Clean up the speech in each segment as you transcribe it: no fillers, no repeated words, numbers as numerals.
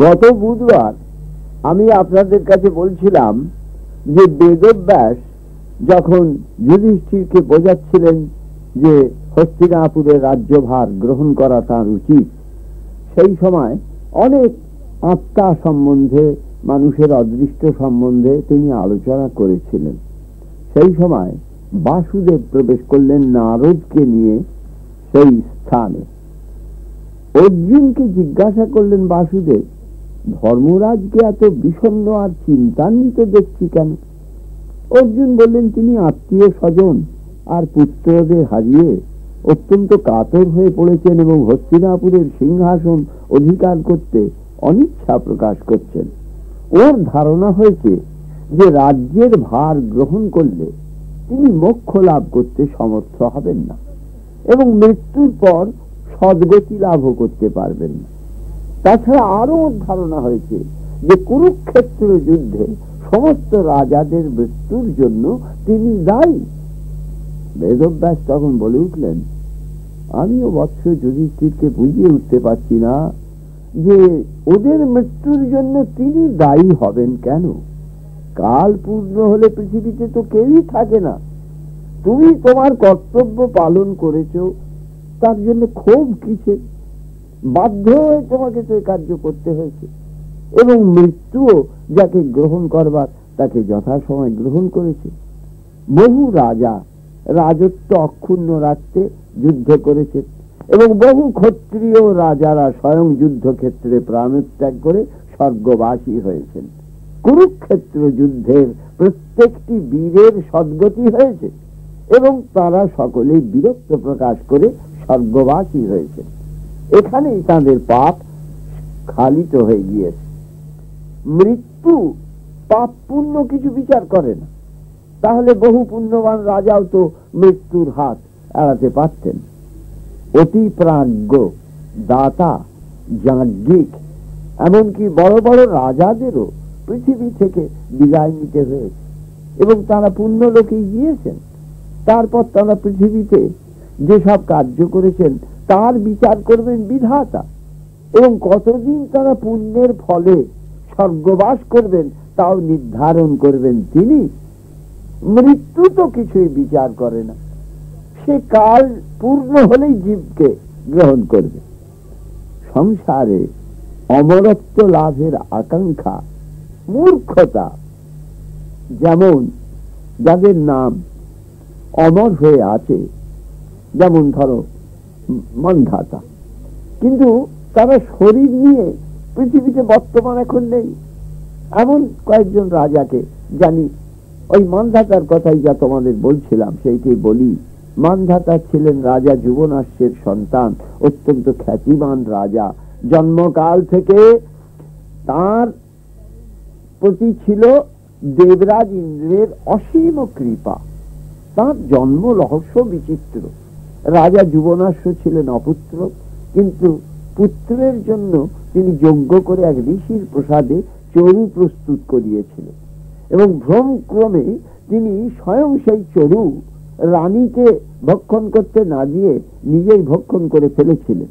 গত বুধবার আমি আপনাদের কাছে বলছিলাম যে বেদব্যাস যখন যুধিষ্ঠিরকে বোঝাচ্ছিলেন যে হস্তিনাপুরের রাজ্যভার গ্রহণ করা তার উচিত, সেই সময় অনেক আত্মা সম্বন্ধে, মানুষের অদৃষ্ট সম্বন্ধে তিনি আলোচনা করেছিলেন। সেই সময় বাসুদেব প্রবেশ করলেন নারদকে নিয়ে সেই স্থানে। অর্জুনকে জিজ্ঞাসা করলেন বাসুদেব, ধর্মরাজকে এত বিষণ্ণ আর চিন্তান্বিত দেখছি কেন? অর্জুন বললেন, তিনি আত্মীয় স্বজন আর পুত্রদের হারিয়ে অত্যন্ত কাতর হয়ে পড়েছেন এবং হস্তিনাপুরের সিংহাসন অধিকার করতে অনিচ্ছা প্রকাশ করছেন। ওর ধারণা হয়েছে যে রাজ্যের ভার গ্রহণ করলে তিনি মোক্ষ লাভ করতে সমর্থ হবেন না এবং মৃত্যুর পর সদ্গতি লাভও করতে পারবেন না। তাছাড়া আরো ধারণা হয়েছে যে কুরুক্ষেত্র যুদ্ধে সমস্ত রাজাদের মৃত্যুর জন্য তিনি দায়ী। বেদব্যাস তখন বলে উঠলেন, আমিও বৎস যুধিষ্ঠিরকে বুঝিয়ে উঠতে পারছি না যে ওদের মৃত্যুর জন্য তিনি দায়ী হবেন কেন। কাল পূর্ণ হলে পৃথিবীতে তো কেউই থাকে না। তুমি তোমার কর্তব্য পালন করেছ, তার জন্য ক্ষোভ কিসের? বাধ্য হয়ে তোমাকে তো কার্য করতে হয়েছে এবং মৃত্যুও যাকে গ্রহণ করবার তাকে যথাসময় গ্রহণ করেছে। বহু রাজা রাজত্ব অক্ষুণ্ণ রাখতে যুদ্ধ করেছে এবং বহু ক্ষত্রিয় রাজারা স্বয়ং যুদ্ধক্ষেত্রে প্রাণত্যাগ করে স্বর্গবাসী হয়েছেন। কুরুক্ষেত্র যুদ্ধের প্রত্যেকটি বীরের সদ্গতি হয়েছে এবং তারা সকলেই বীরত্ব প্রকাশ করে স্বর্গবাসী হয়েছে। এখানেই তাদের পাপ খালিত হয়ে গিয়েছে। মৃত্যু পাপ পুণ্য কিছু বিচার করে না। তাহলে বহু পুণ্যবান রাজাও তো মৃত্যুর হাত এড়াতে পারতেন। অতি প্রাজ্ঞ, দাতা, যাজ্ঞিক, এমনকি বড় বড় রাজাদেরও পৃথিবী থেকে বিদায় নিতে হয়েছে এবং তারা পুণ্য লোকে গিয়েছেন। তারপর তারা পৃথিবীতে যেসব কার্য করেছেন তার বিচার করবেন বিধাতা এবং কতদিন তারা পুণ্যের ফলে স্বর্গবাস করবেন তাও নির্ধারণ করবেন তিনি। মৃত্যু তো কিছুই বিচার করে না, সে কাল পূর্ণ হলেই জীবকে গ্রহণ করবে। সংসারে অমরত্ব লাভের আকাঙ্ক্ষা মূর্খতা। যেমন যাদের নাম অমর হয়ে আছে, যেমন ধরো মান্ধাতা, কিন্তু তারা শরীর নিয়ে পৃথিবীতে বর্তমান এখন নেই। এমন কয়েকজন রাজাকে জানি। ওই মান্ধাতার কথাই যা তোমাদের বলছিলাম সেইটি বলি। মান্ধাতা ছিলেন রাজা যুবনাশ্বের সন্তান, অত্যন্ত খ্যাতিমান রাজা। জন্মকাল থেকে তার প্রতি ছিল দেবরাজ ইন্দ্রের অসীম কৃপা। তার জন্ম রহস্য বিচিত্র। রাজা যুবনাশ্ব ছিলেন অপুত্র, কিন্তু পুত্রের জন্য তিনি যজ্ঞ করে এক ঋষির প্রসাদে চরু প্রস্তুত করিয়েছিলেন এবং ভ্রমক্রমে তিনি স্বয়ং সেই চরু রানীকে ভক্ষণ করতে না দিয়ে নিজেই ভক্ষণ করে ফেলেছিলেন।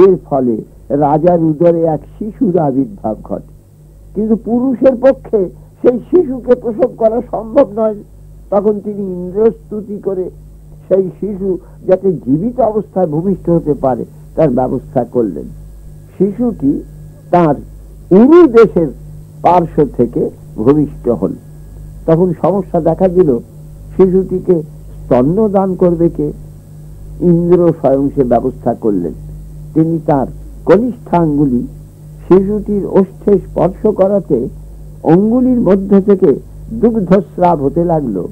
এর ফলে রাজার উদরে এক শিশুর আবির্ভাব ঘটে, কিন্তু পুরুষের পক্ষে সেই শিশুকে প্রসব করা সম্ভব নয়। তখন তিনি ইন্দ্রস্তুতি করে সেই শিশু যাতে জীবিত অবস্থায় ভূমিষ্ঠ হতে পারে তার ব্যবস্থা করলেন। শিশুটি তার উরু দেশের পার্শ্ব থেকে ভূমিষ্ঠ হল। তখন সমস্যা দেখা দিল, শিশুটিকে স্তন্য দান করবে কে? ইন্দ্র স্বয়ং সে ব্যবস্থা করলেন। তিনি তার কনিষ্ঠাঙ্গুলি শিশুটির ওষ্ঠে স্পর্শ করাতে অঙ্গুলির মধ্য থেকে দুগ্ধস্রাব হতে লাগলো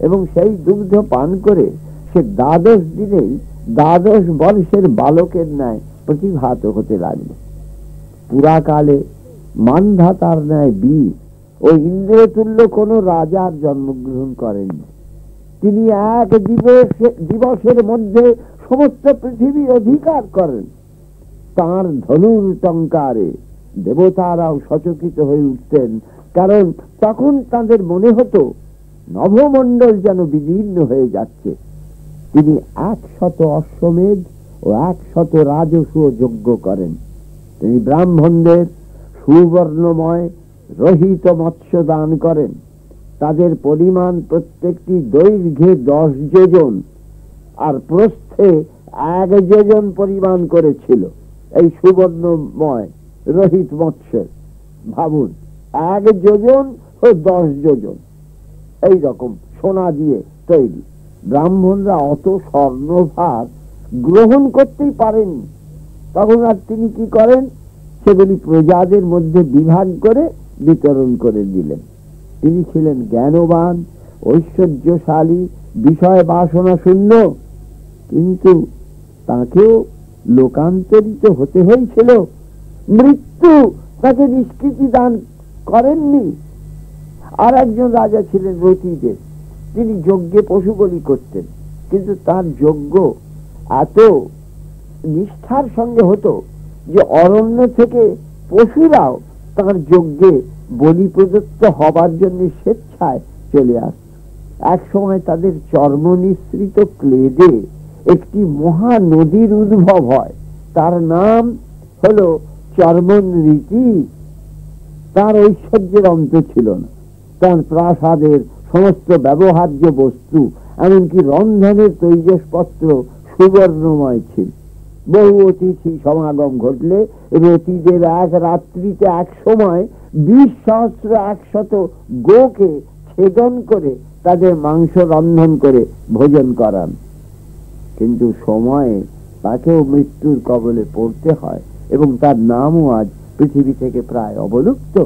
এবং সেই দুগ্ধ পান করে সে 12 দিনেই 12 বর্ষের বালকের ন্যায় প্রতিভাত হতে লাগলো। পুরাকালে মান্ধাতার ন্যায় বীর ও ইন্দ্রতুল্য কোন রাজার জন্মগ্রহণ করেননি। তিনি এক দিবসের মধ্যে সমস্ত পৃথিবী অধিকার করেন। তার ধনুর টঙ্কারে দেবতারাও সচকিত হয়ে উঠতেন, কারণ তখন তাদের মনে হতো নভমণ্ডল যেন বিদীর্ণ হয়ে যাচ্ছে। তিনি 100 অশ্বমেধ ও 100 রাজসূয় যজ্ঞ করেন। তিনি ব্রাহ্মণদের সুবর্ণময় রহিত মৎস্য দান করেন। তাদের পরিমাণ প্রত্যেকটি দৈর্ঘ্যে 10 যোজন আর প্রস্থে 1 যোজন পরিমাণ করেছিল। এই সুবর্ণময় রহিত মৎস্য, ভাবুন, 1 যোজন ও 10 যোজন এই রকম সোনা দিয়ে তৈরি। ব্রাহ্মণরা অত স্বর্ণভার গ্রহণ করতেই পারেননি। তখন আর তিনি কি করেন, সেগুলি প্রজাদের মধ্যে বিভাগ করে বিতরণ করে দিলেন। তিনি ছিলেন জ্ঞানবান, ঐশ্বর্যশালী, বিষয় বাসনা শূন্য, কিন্তু তাকেও লোকান্তরিত হতে হয়েছিল। মৃত্যু তাকে নিষ্কৃতি দান করেননি। আর একজন রাজা ছিলেন রতিদেব। তিনি যজ্ঞে পশু বলি করতেন, কিন্তু তার যজ্ঞ এত নিষ্ঠার সঙ্গে হতো যে অরণ্য থেকে পশুরাও তার যজ্ঞে বলি প্রদত্ত হবার জন্য স্বেচ্ছায় চলে আসত। এক সময় তাদের চর্ম নিঃসৃত ক্লেদে একটি মহা নদীর উদ্ভব হয়। তার নাম হলো চর্মনৃতি। তার ঐশ্বর্যের অন্ত ছিল না। তার প্রাসাদের সমস্ত ব্যবহার্য বস্তু, এমনকি রন্ধনের তৈজসপত্র সুবর্ণময় ছিল। বহু অতিথি সমাগম ঘটলে রতিদেব এক রাত্রিতে এক সময় 20,100 গোকে ছেদন করে তাদের মাংস রন্ধন করে ভোজন করান। কিন্তু সময়ে তাকেও মৃত্যুর কবলে পড়তে হয় এবং তার নামও আজ পৃথিবী থেকে প্রায় অবলুপ্ত।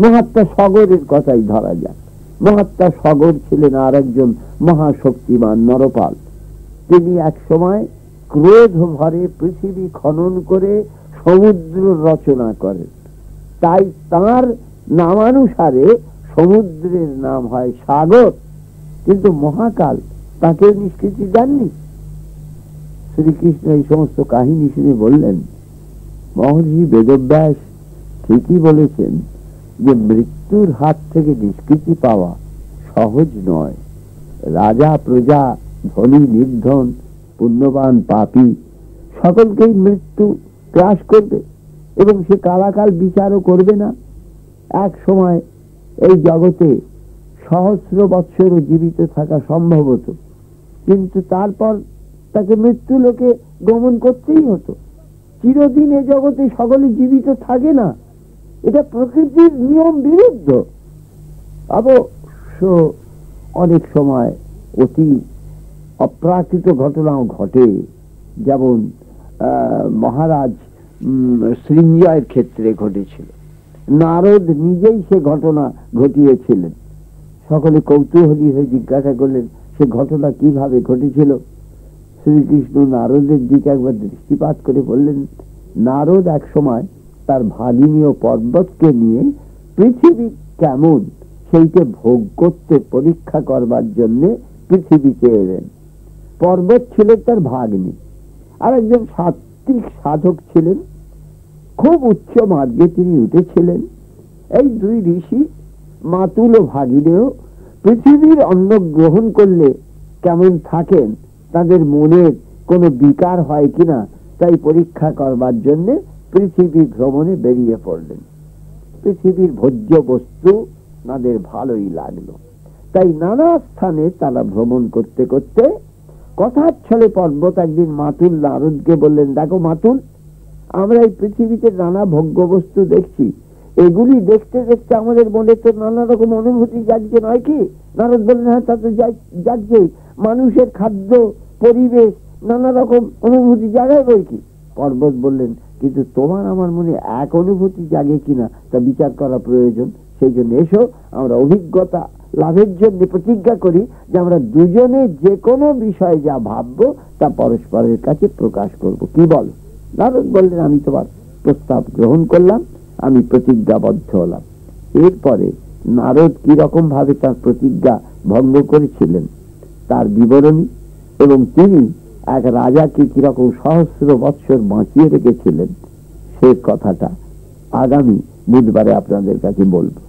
মহাত্মা সগরের কথাই ধরা যাক। মহাত্মা সগর ছিলেন আর একজন মহাশক্তিমান নরপাল। তিনি এক সময় ক্রোধ ভরে পৃথিবী খনন করে সমুদ্র রচনা করেন। তাই তার নামানুসারে সমুদ্রের নাম হয় সাগর। কিন্তু মহাকাল তাকে নিষ্কৃতি দেননি। শ্রীকৃষ্ণ এই সমস্ত কাহিনী শুনে বললেন, মহর্ষি বেদব্যাস ঠিকই বলেছেন যে মৃত্যুর হাত থেকে নিষ্কৃতি পাওয়া সহজ নয়। রাজা প্রজা, ধনী নির্ধন, পুণ্যবান পাপী সকলকেই মৃত্যু গ্রাস করবে এবং সে কালাকাল বিচারও করবে না। এক সময় এই জগতে সহস্র বৎসরও জীবিত থাকা সম্ভব হতো, কিন্তু তারপর তাকে মৃত্যু লোকে গমন করতেই হতো। চিরদিন এ জগতে সকলে জীবিত থাকে না, এটা প্রকৃতির নিয়ম বিরুদ্ধ। অবশ্য অনেক সময় অতি অপ্রাকৃত ঘটনাও ঘটে, যেমন মহারাজ সৃঞ্জয়ের ক্ষেত্রে ঘটেছিল। নারদ নিজেই সে ঘটনা ঘটিয়েছিলেন। সকলে কৌতূহলী হয়ে জিজ্ঞাসা করলেন সে ঘটনা কিভাবে ঘটেছিল। শ্রীকৃষ্ণ নারদের দিকে একবার দৃষ্টিপাত করে বললেন, নারদ এক সময় তার ভাগিনী ও পর্বতকে নিয়ে পৃথিবী কেমন সেইটা ভোগ করতে পরীক্ষা করবার জন্য পৃথিবীতে এলেন। পর্বত ছিল তার ভাগ্নি, আর একজন সাত্বিক সাধক ছিলেন, খুব উচ্চ মার্গে তিনি উঠেছিলেন। এই দুই ঋষি মাতুল ও ভাগিনেও পৃথিবীর অন্ন গ্রহণ করলে কেমন থাকেন, তাদের মনের কোনো বিকার হয় কিনা তাই পরীক্ষা করবার জন্য পৃথিবী ভ্রমণে বেরিয়ে পড়লেন। পৃথিবীর ভোজ্য বস্তু তাদের ভালোই লাগলো, তাই নানা স্থানে তারা ভ্রমণ করতে করতে কথার ছলে পর্বত একদিন মাতুল নারদকে বললেন, দেখো মাতুল, আমরা এই পৃথিবীতে নানা ভোগ্য বস্তু দেখছি, এগুলি দেখতে দেখতে আমাদের মনে তো নানা রকম অনুভূতি জাগছে নয় কি? নারদ বললেন, হ্যাঁ তা তো জাগছেই, মানুষের খাদ্য, পরিবেশ, নানা রকম অনুভূতি জাগায় বই কি? পর্বত বললেন, কিন্তু তোমার আমার মনে এক অনুভূতি জাগে কিনা তা বিচার করা প্রয়োজন। সেই জন্য এসো আমরা অভিজ্ঞতা লাভের জন্য প্রতিজ্ঞা করি যে আমরা দুজনে যে কোনো বিষয়ে যা ভাববো তা পরস্পরের কাছে প্রকাশ করব, কি বল? নারদ বললেন, আমি তোমার প্রস্তাব গ্রহণ করলাম, আমি প্রতিজ্ঞাবদ্ধ হলাম। এরপরে নারদ কি রকম ভাবে তার প্রতিজ্ঞা ভঙ্গ করেছিলেন তার বিবরণী, এবং তিনি এক রাজাকে কিরকম সহস্র বৎসর বাঁচিয়ে রেখেছিলেন সে কথাটা আগামী বুধবারে আপনাদের কাছে বলবো।